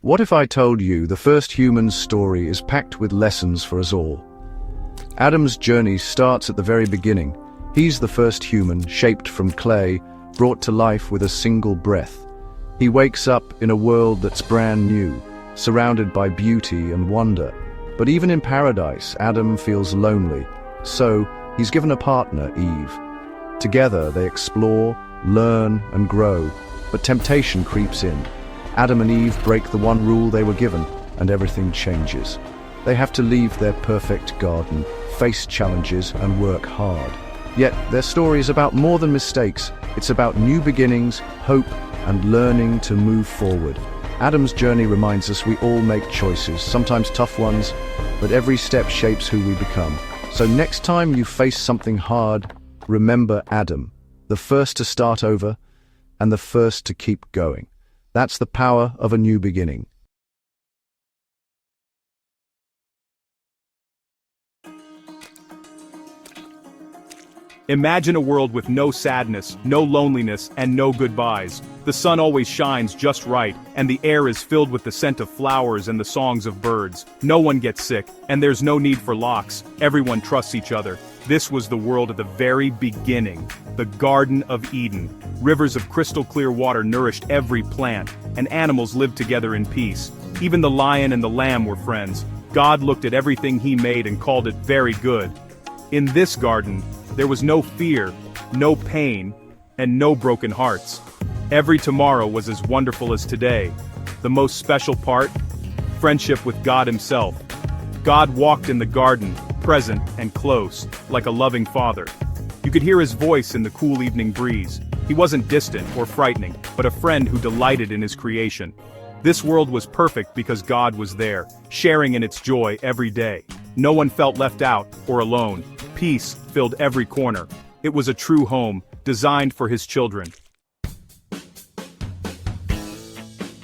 What if I told you the first human's story is packed with lessons for us all? Adam's journey starts at the very beginning. He's the first human, shaped from clay, brought to life with a single breath. He wakes up in a world that's brand new, surrounded by beauty and wonder. But even in paradise, Adam feels lonely. So, he's given a partner, Eve. Together, they explore, learn, and grow. But temptation creeps in. Adam and Eve break the one rule they were given, and everything changes. They have to leave their perfect garden, face challenges, and work hard. Yet, their story is about more than mistakes. It's about new beginnings, hope, and learning to move forward. Adam's journey reminds us we all make choices, sometimes tough ones, but every step shapes who we become. So next time you face something hard, remember Adam, the first to start over, and the first to keep going. That's the power of a new beginning. Imagine a world with no sadness, no loneliness, and no goodbyes. The sun always shines just right, and the air is filled with the scent of flowers and the songs of birds. No one gets sick, and there's no need for locks. Everyone trusts each other. This was the world at the very beginning, the Garden of Eden. Rivers of crystal clear water nourished every plant, and animals lived together in peace. Even the lion and the lamb were friends. God looked at everything he made and called it very good. In this garden, there was no fear, no pain, and no broken hearts. Every tomorrow was as wonderful as today. The most special part? Friendship with God himself. God walked in the garden, present and close, like a loving father. You could hear his voice in the cool evening breeze. He wasn't distant or frightening, but a friend who delighted in his creation. This world was perfect because God was there, sharing in its joy every day. No one felt left out or alone. Peace filled every corner. It was a true home, designed for his children.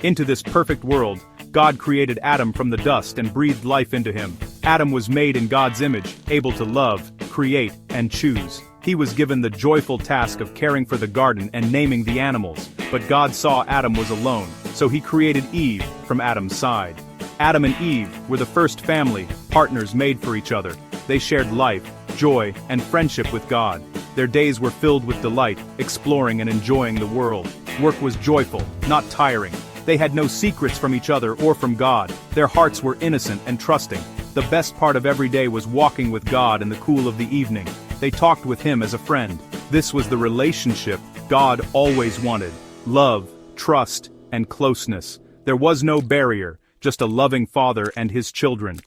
Into this perfect world, God created Adam from the dust and breathed life into him. Adam was made in God's image, able to love, create, and choose. He was given the joyful task of caring for the garden and naming the animals. But God saw Adam was alone, so he created Eve from Adam's side. Adam and Eve were the first family, partners made for each other. They shared life, joy, and friendship with God. Their days were filled with delight, exploring and enjoying the world. Work was joyful, not tiring. They had no secrets from each other or from God. Their hearts were innocent and trusting. The best part of every day was walking with God in the cool of the evening. They talked with him as a friend. This was the relationship God always wanted. Love, trust, and closeness. There was no barrier, just a loving father and his children.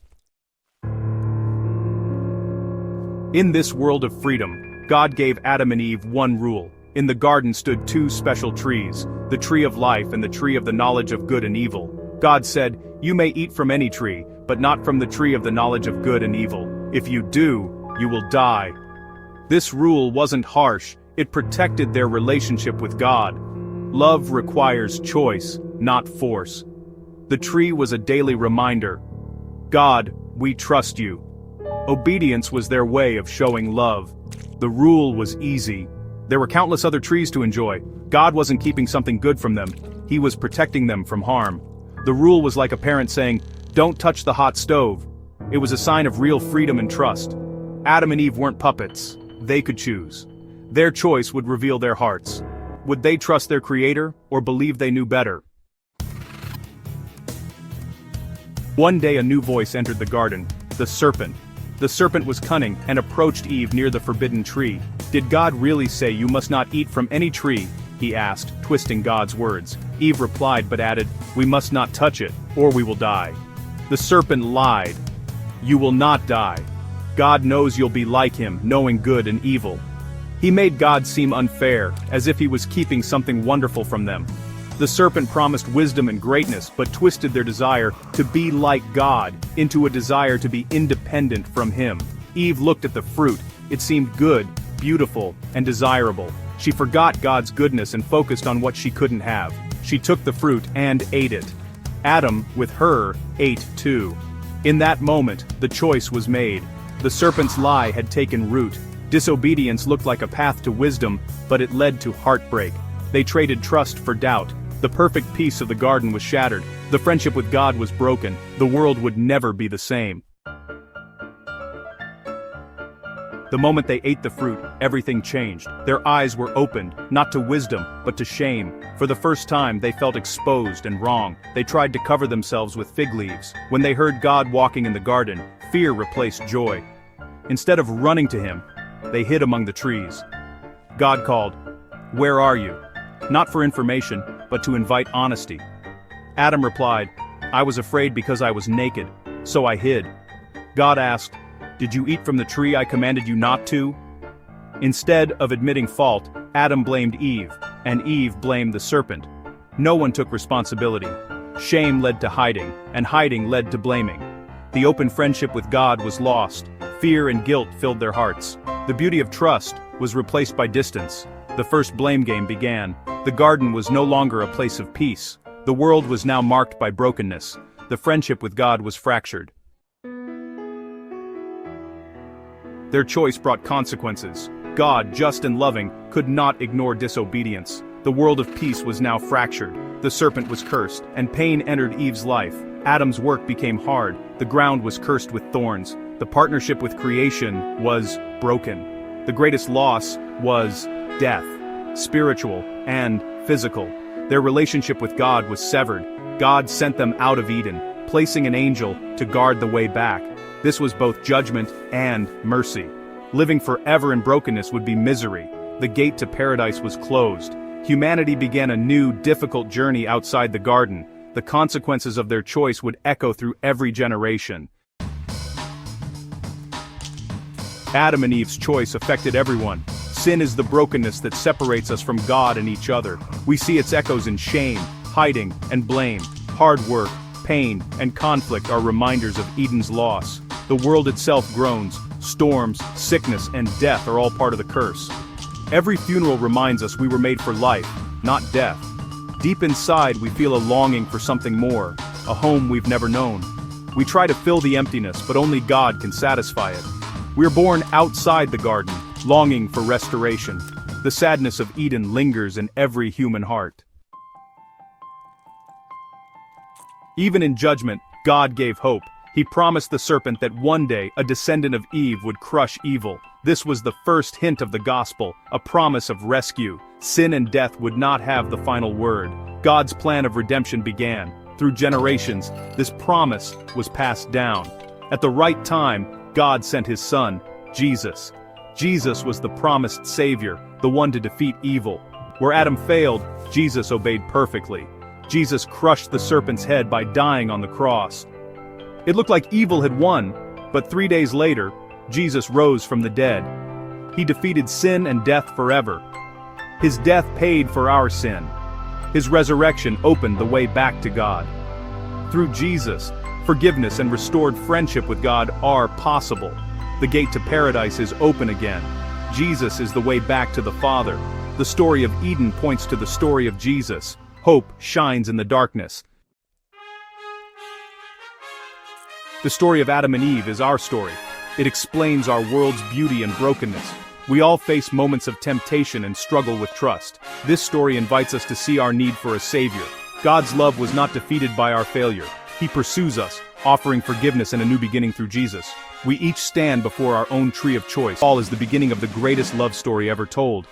In this world of freedom, God gave Adam and Eve one rule. In the garden stood two special trees, the tree of life and the tree of the knowledge of good and evil. God said, "You may eat from any tree, but not from the tree of the knowledge of good and evil. If you do, you will die." This rule wasn't harsh, it protected their relationship with God. Love requires choice, not force. The tree was a daily reminder. God, we trust you. Obedience was their way of showing love. The rule was easy. There were countless other trees to enjoy. God wasn't keeping something good from them. He was protecting them from harm. The rule was like a parent saying, "Don't touch the hot stove." It was a sign of real freedom and trust. Adam and Eve weren't puppets. They could choose. Their choice would reveal their hearts. Would they trust their Creator, or believe they knew better? One day a new voice entered the garden, the serpent. The serpent was cunning and approached Eve near the forbidden tree. "Did God really say you must not eat from any tree?" he asked, twisting God's words. Eve replied but added, "We must not touch it, or we will die." The serpent lied. "You will not die. God knows you'll be like him, knowing good and evil." He made God seem unfair, as if he was keeping something wonderful from them. The serpent promised wisdom and greatness, but twisted their desire to be like God into a desire to be independent from him. Eve looked at the fruit. It seemed good, beautiful, and desirable. She forgot God's goodness and focused on what she couldn't have. She took the fruit and ate it. Adam, with her, ate too. In that moment, the choice was made. The serpent's lie had taken root. Disobedience looked like a path to wisdom, but it led to heartbreak. They traded trust for doubt, The perfect peace of the garden was shattered. The friendship with God was broken. The world would never be the same. The moment they ate the fruit, everything changed. Their eyes were opened, not to wisdom, but to shame. For the first time, they felt exposed and wrong. They tried to cover themselves with fig leaves. When they heard God walking in the garden, fear replaced joy. Instead of running to him, they hid among the trees. God called, "Where are you?" Not for information, but to invite honesty. Adam replied, "I was afraid because I was naked, so I hid." God asked, "Did you eat from the tree I commanded you not to?" Instead of admitting fault, Adam blamed Eve, and Eve blamed the serpent. No one took responsibility. Shame led to hiding, and hiding led to blaming. The open friendship with God was lost. Fear and guilt filled their hearts. The beauty of trust was replaced by distance. The first blame game began. The garden was no longer a place of peace. The world was now marked by brokenness. The friendship with God was fractured. Their choice brought consequences. God, just and loving, could not ignore disobedience. The world of peace was now fractured. The serpent was cursed, and pain entered Eve's life. Adam's work became hard. The ground was cursed with thorns. The partnership with creation was broken. The greatest loss was death, spiritual and physical. Their relationship with God was severed. God sent them out of Eden, placing an angel to guard the way back. This was both judgment and mercy. Living forever in brokenness would be misery. The gate to paradise was closed. Humanity began a new, difficult journey outside the garden. The consequences of their choice would echo through every generation. Adam and Eve's choice affected everyone. Sin is the brokenness that separates us from God and each other. We see its echoes in shame, hiding, and blame. Hard work, pain, and conflict are reminders of Eden's loss. The world itself groans. Storms, sickness, and death are all part of the curse. Every funeral reminds us we were made for life, not death. Deep inside, we feel a longing for something more, a home we've never known. We try to fill the emptiness, but only God can satisfy it. We're born outside the garden, longing for restoration. The sadness of Eden lingers in every human heart. Even in judgment, God gave hope. He promised the serpent that one day a descendant of Eve would crush evil. This was the first hint of the gospel, a promise of rescue. Sin and death would not have the final word. God's plan of redemption began. Through generations, this promise was passed down. At the right time, God sent his son, Jesus. Jesus was the promised Savior, the one to defeat evil. Where Adam failed, Jesus obeyed perfectly. Jesus crushed the serpent's head by dying on the cross. It looked like evil had won, but 3 days later, Jesus rose from the dead. He defeated sin and death forever. His death paid for our sin. His resurrection opened the way back to God. Through Jesus, forgiveness and restored friendship with God are possible. The gate to paradise is open again. Jesus is the way back to the Father. The story of Eden points to the story of Jesus. Hope shines in the darkness. The story of Adam and Eve is our story. It explains our world's beauty and brokenness. We all face moments of temptation and struggle with trust. This story invites us to see our need for a Savior. God's love was not defeated by our failure. He pursues us, offering forgiveness and a new beginning through Jesus. We each stand before our own tree of choice. Paul is the beginning of the greatest love story ever told.